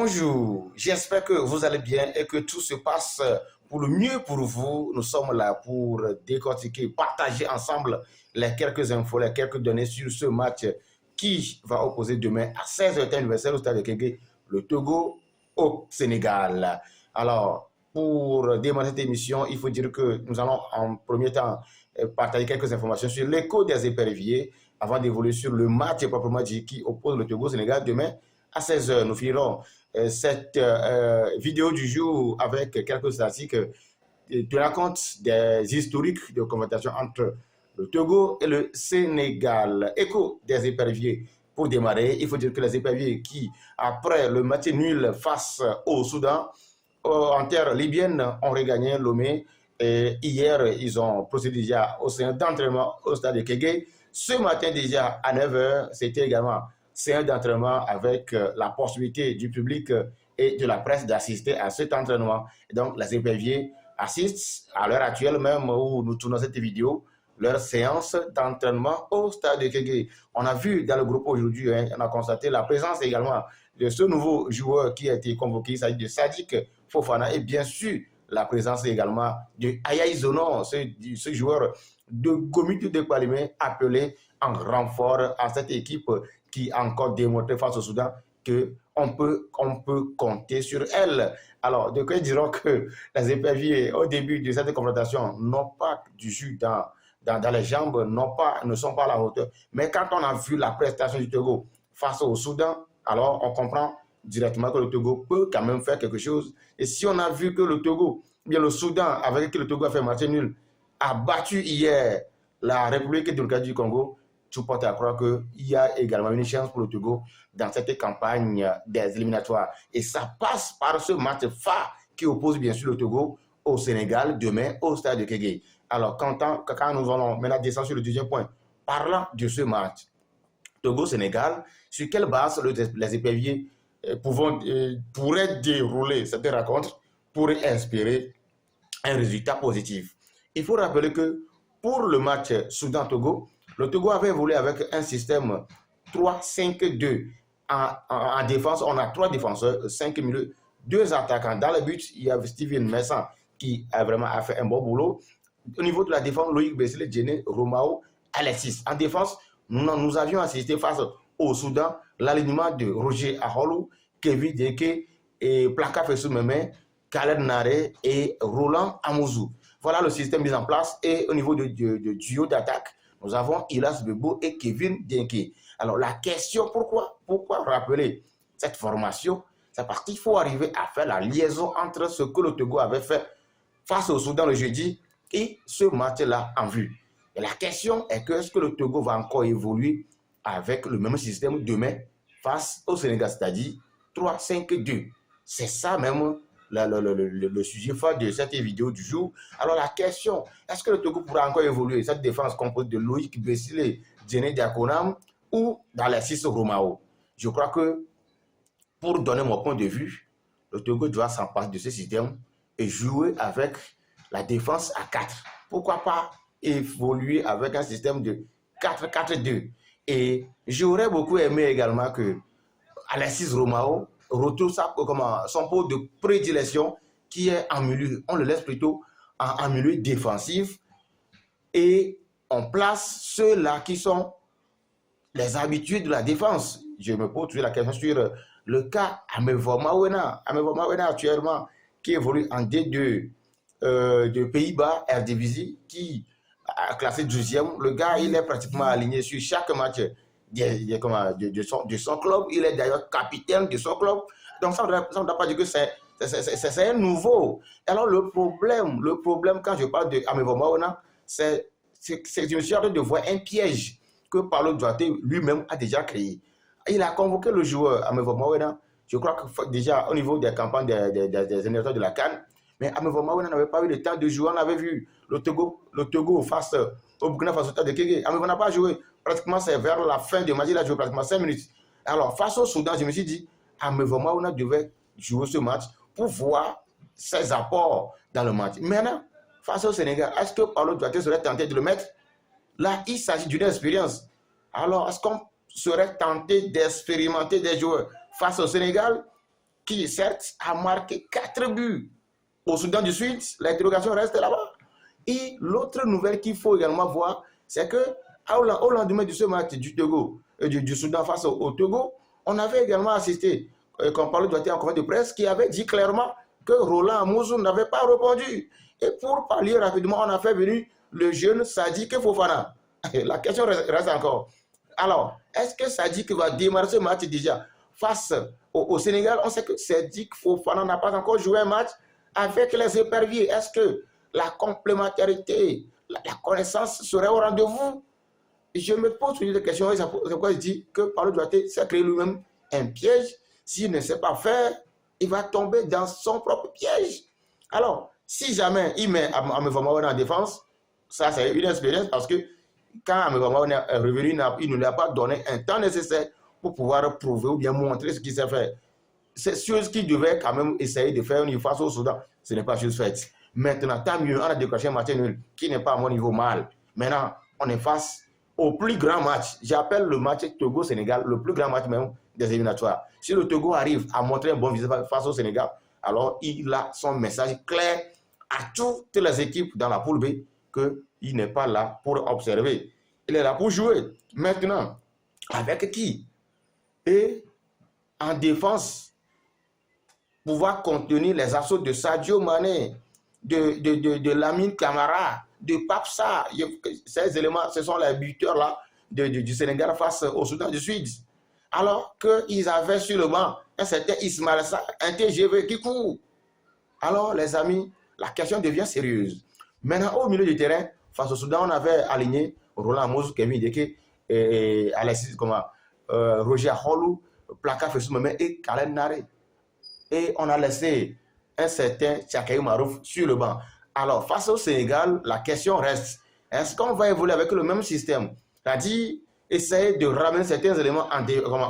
Bonjour, j'espère que vous allez bien et que tout se passe pour le mieux pour vous. Nous sommes là pour décortiquer, partager ensemble les quelques infos, les quelques données sur ce match qui va opposer demain à 16h anniversaire au stade de Kégué, le Togo au Sénégal. Alors, pour démarrer cette émission, il faut dire que nous allons en premier temps partager quelques informations sur l'écho des éperviers avant d'évoluer sur le match proprement dit qui oppose le Togo au Sénégal demain à 16h. Nous finirons cette vidéo du jour avec quelques statistiques tenant compte des historiques de confrontation entre le Togo et le Sénégal. Écho des éperviers. Pour démarrer, il faut dire que les éperviers qui, après le match nul face au Soudan, en terre libyenne, ont regagné Lomé. Et hier, ils ont procédé déjà au séance d'entraînement au stade de Kégué. Ce matin déjà à 9h, c'était également séance d'entraînement avec la possibilité du public et de la presse d'assister à cet entraînement. Et donc, les éperviers assistent à l'heure actuelle même où nous tournons cette vidéo, leur séance d'entraînement au stade de Kégué. On a vu dans le groupe aujourd'hui, on a constaté la présence également de ce nouveau joueur qui a été convoqué, il s'agit de Sadik Fofana, et bien sûr, la présence également de Ayaï Zonon, ce joueur de Gomitu de Palimé appelé en renfort à cette équipe qui a encore démontré face au Soudan qu'on peut compter sur elle. Alors, de quoi diront que les éperviers, au début de cette confrontation, n'ont pas du jus dans les jambes, ne sont pas à la hauteur. Mais quand on a vu la prestation du Togo face au Soudan, alors on comprend directement que le Togo peut quand même faire quelque chose. Et si on a vu que le Togo, bien le Soudan, avec qui le Togo a fait match nul, a battu hier la République démocratique du Congo, tout porte à croire qu'il y a également une chance pour le Togo dans cette campagne des éliminatoires. Et ça passe par ce match phare qui oppose bien sûr le Togo au Sénégal demain au stade de Kégué. Alors, quand nous allons maintenant descendre sur le deuxième point, parlant de ce match, Togo-Sénégal, sur quelle base les éperviers pourraient dérouler cette rencontre, pourraient inspirer un résultat positif. Il faut rappeler que pour le match Soudan-Togo, le Togo avait évolué avec un système 3-5-2. En défense, on a 3 défenseurs, 5 milieux, 2 attaquants. Dans le but, il y a Steven Messan qui a vraiment fait un bon boulot. Au niveau de la défense, Loïc Bessele, Djené, Romao, Alexis. En défense, nous avions assisté face au Soudan l'alignement de Roger Aholou, Kevin Deke, et Plaka Fessou-Memé, Khaled Nare et Roland Amouzou. Voilà le système mis en place. Et au niveau du duo d'attaque, nous avons Ilas Bebo et Kevin Denke. Alors la question, pourquoi rappeler cette formation? C'est parce qu'il faut arriver à faire la liaison entre ce que le Togo avait fait face au Soudan le jeudi et ce match-là en vue. Et la question est que est-ce que le Togo va encore évoluer avec le même système demain face au Sénégal, c'est-à-dire 3-5-2. C'est ça même le sujet phare de cette vidéo du jour. Alors la question, est-ce que le Togo pourra encore évoluer? Cette défense composée de Loïc Bessile, Djené Diakonam ou d'Alexis Romao? Je crois que pour donner mon point de vue, le Togo doit s'emparer de ce système et jouer avec la défense à 4. Pourquoi pas évoluer avec un système de 4-4-2? Et j'aurais beaucoup aimé également que Alexis Romao retrouve son pot de prédilection qui est en milieu. On le laisse plutôt en milieu défensif et on place ceux-là qui sont les habitués de la défense. Je me pose toujours la question sur le cas Amevo Mawena. Amevo Mawena actuellement qui évolue en D2 de Pays-Bas, Eredivisie, qui a classé 12e. Le gars, il est pratiquement aligné sur chaque match de son club. Il est d'ailleurs capitaine de son club. Donc ça ne doit pas dire que c'est un nouveau. Alors le problème quand je parle de Amevo Mawena, c'est je me suis en train de voir un piège que Paulo Duarte lui-même a déjà créé. Il a convoqué le joueur Amevo Mawena, je crois que déjà au niveau des campagnes des éliminatoires de la CAN, mais Amevo Mawena n'avait pas eu le temps de jouer. On avait vu le Togo face au Burkina Faso de Kégué. Amevo n'a pas joué. Pratiquement, c'est vers la fin du match. Il a joué pratiquement 5 minutes. Alors, face au Soudan, je me suis dit, Amevo Mawena devait jouer ce match pour voir ses apports dans le match. Maintenant, face au Sénégal, est-ce que Paulo Duarte serait tenté de le mettre? Là, il s'agit d'une expérience. Alors, est-ce qu'on serait tenté d'expérimenter des joueurs face au Sénégal? qui certes a marqué 4 buts au Soudan du Sud. L'interrogation reste là-bas. Et l'autre nouvelle qu'il faut également voir, c'est que au lendemain de ce match du Togo, du Soudan face au Togo, on avait également assisté, quand Paulo Douatté en conférence de presse, qui avait dit clairement que Roland Amouzou n'avait pas répondu. Et pour parler rapidement, on a fait venir le jeune Sadiq Fofana. La question reste encore. Alors, est-ce que Sadiq va démarrer ce match déjà face au Sénégal? On sait que Sadiq Fofana n'a pas encore joué un match avec les éperviers. Est-ce que la complémentarité, la connaissance serait au rendez-vous? Je me pose une question et c'est pourquoi je dis que Paulo Douatté s'est créé lui-même un piège. S'il ne sait pas faire, il va tomber dans son propre piège. Alors, si jamais il met Amevamaouane en défense, ça c'est une expérience parce que quand Amevamaouane est revenu, il ne lui a pas donné un temps nécessaire pour pouvoir prouver ou bien montrer ce qu'il sait faire. C'est chose qu'il devait quand même essayer de faire face au Soudan. Ce n'est pas chose faite. Maintenant, tant mieux, on a décroché un match nul qui n'est pas à mon niveau mal. Maintenant, on est face au plus grand match. J'appelle le match Togo-Sénégal le plus grand match même des éliminatoires. Si le Togo arrive à montrer un bon visage face au Sénégal, alors il a son message clair à toutes les équipes dans la poule B qu'il n'est pas là pour observer. Il est là pour jouer. Maintenant, avec qui? Et en défense, pouvoir contenir les assauts de Sadio Mané, de Lamine Camara, de Pape Sarr. Ces éléments, ce sont les buteurs là du Sénégal face au Soudan du Sud. Alors qu'ils avaient sur le banc un certain Ismaël Sarr, un TGV qui court. Alors, les amis, la question devient sérieuse. Maintenant, au milieu du terrain, face au Soudan, on avait aligné Roland Amouzou, Kevin Deke, Alexis, Roger Holou, Plaka Fessoumeme et Kalen Nare. Et on a laissé un certain Tchakaï Marouf sur le banc. Alors, face au Sénégal, la question reste, est-ce qu'on va évoluer avec le même système? C'est-à-dire, essayer de ramener certains éléments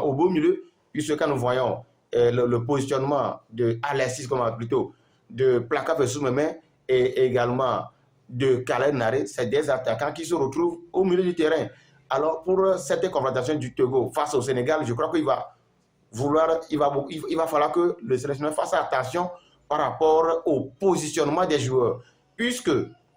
au beau milieu, puisque quand nous voyons le positionnement de Alexis, plutôt, de Plaka Fessoumeme et également de Kalen Nare, c'est des attaquants qui se retrouvent au milieu du terrain. Alors, pour cette confrontation du Togo face au Sénégal, je crois qu'il va falloir que le sélectionneur fasse attention par rapport au positionnement des joueurs, puisque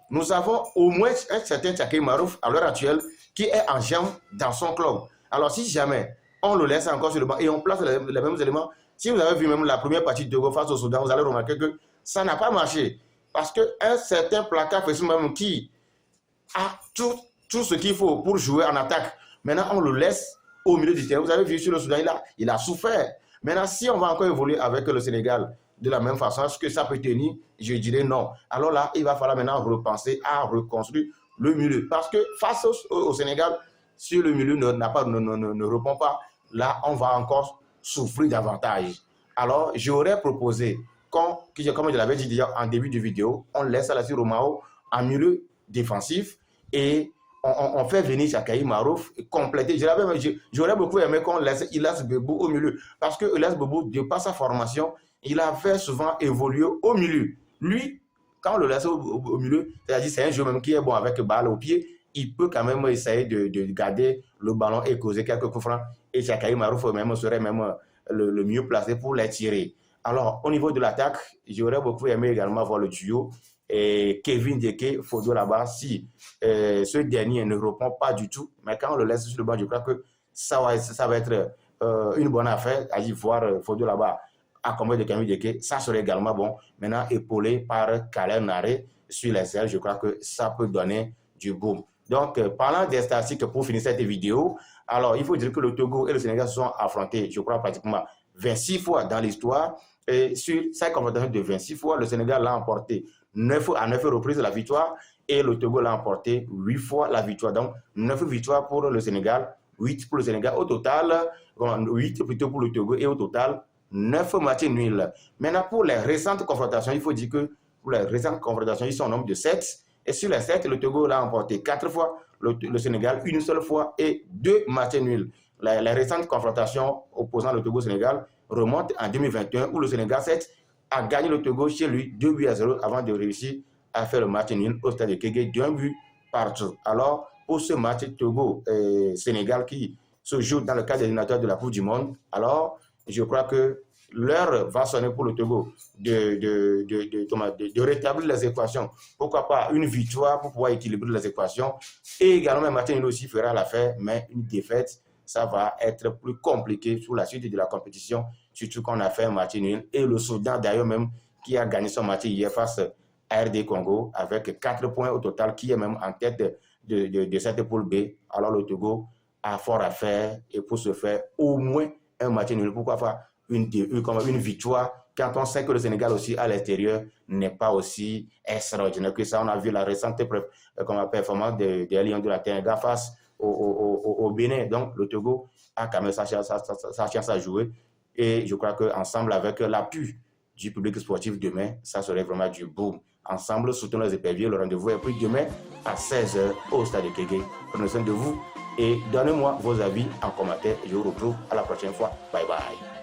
nous avons au moins un certain Tchakaï Marouf à l'heure actuelle qui est en jambe dans son club. Alors si jamais on le laisse encore sur le banc et on place les mêmes éléments, si vous avez vu même la première partie de Togo face au Soudan, vous allez remarquer que ça n'a pas marché, parce qu'un certain Plaka Fessoumeme qui a tout ce qu'il faut pour jouer en attaque, maintenant on le laisse au milieu du terrain. Vous avez vu sur le Soudan, il a souffert. Maintenant, si on va encore évoluer avec le Sénégal de la même façon, est-ce que ça peut tenir? Je dirais non. Alors là, il va falloir maintenant repenser à reconstruire le milieu. Parce que face au Sénégal, si le milieu ne répond pas, là, on va encore souffrir davantage. Alors, j'aurais proposé, comme je l'avais dit déjà en début de vidéo, on laisse Alassi Romao en milieu défensif et on fait venir Tchakaï Marouf compléter. J'aurais beaucoup aimé qu'on laisse Ilas Bebou au milieu. Parce que Ilas Bebou, de par sa formation, il avait souvent évolué au milieu. Lui, quand on le laisse au milieu, c'est-à-dire c'est un joueur même qui est bon avec balle au pied, il peut quand même essayer de garder le ballon et causer quelques coups francs. Et Tchakaï Marouf même serait même le mieux placé pour les tirer. Alors, au niveau de l'attaque, j'aurais beaucoup aimé également voir le duo. Et Kevin Deke, Fodio là-bas, si ce dernier ne répond pas du tout, mais quand on le laisse sur le banc, je crois que ça va être une bonne affaire, à y voir Fodio là-bas accompagné de Kevin Deke, ça serait également bon. Maintenant, épaulé par Kalen Nare sur les ailes, je crois que ça peut donner du boom. Donc, parlant des statistiques pour finir cette vidéo, alors il faut dire que le Togo et le Sénégal se sont affrontés, je crois, pratiquement 26 fois dans l'histoire. Et sur cette confrontation de 26 fois, le Sénégal l'a emporté à 9 reprises la victoire et le Togo l'a emporté 8 fois la victoire. Donc, 9 victoires pour le Sénégal, 8 pour le Sénégal. Au total, 8 plutôt pour le Togo et au total, 9 matchs nuls. Maintenant, pour les récentes confrontations, il faut dire que pour les récentes confrontations, ils sont au nombre de 7. Et sur les 7, le Togo l'a emporté 4 fois, le Sénégal une seule fois et 2 matchs nuls. Les récentes confrontations opposant le Togo au Sénégal remontent en 2021 où le Sénégal 7 a gagné le Togo chez lui 2-0 avant de réussir à faire le match nul au stade de Kégué d'1 but partout. Alors, pour ce match Togo-Sénégal qui se joue dans le cadre des éliminatoires de la Coupe du Monde, alors je crois que l'heure va sonner pour le Togo de rétablir les équations. Pourquoi pas une victoire pour pouvoir équilibrer les équations. Et également, un match nul aussi fera l'affaire, mais une défaite, ça va être plus compliqué sur la suite de la compétition, surtout qu'on a fait un match nul. Et le Soudan, d'ailleurs, même, qui a gagné son match hier face à RD Congo avec 4 points au total, qui est même en tête de cette poule B. Alors le Togo a fort à faire et pour se faire au moins un match nul. Pourquoi pas une victoire quand on sait que le Sénégal aussi à l'extérieur n'est pas aussi extraordinaire que ça. On a vu la récente performance des Lions de la Teranga face au Bénin. Donc le Togo a quand même sa chance à jouer. Et je crois qu'ensemble, avec l'appui du public sportif demain, ça serait vraiment du boom. Ensemble, soutenons les éperviers. Le rendez-vous est pris demain à 16h au stade de Kégué. Prenez soin de vous et donnez-moi vos avis en commentaire. Je vous retrouve à la prochaine fois. Bye bye.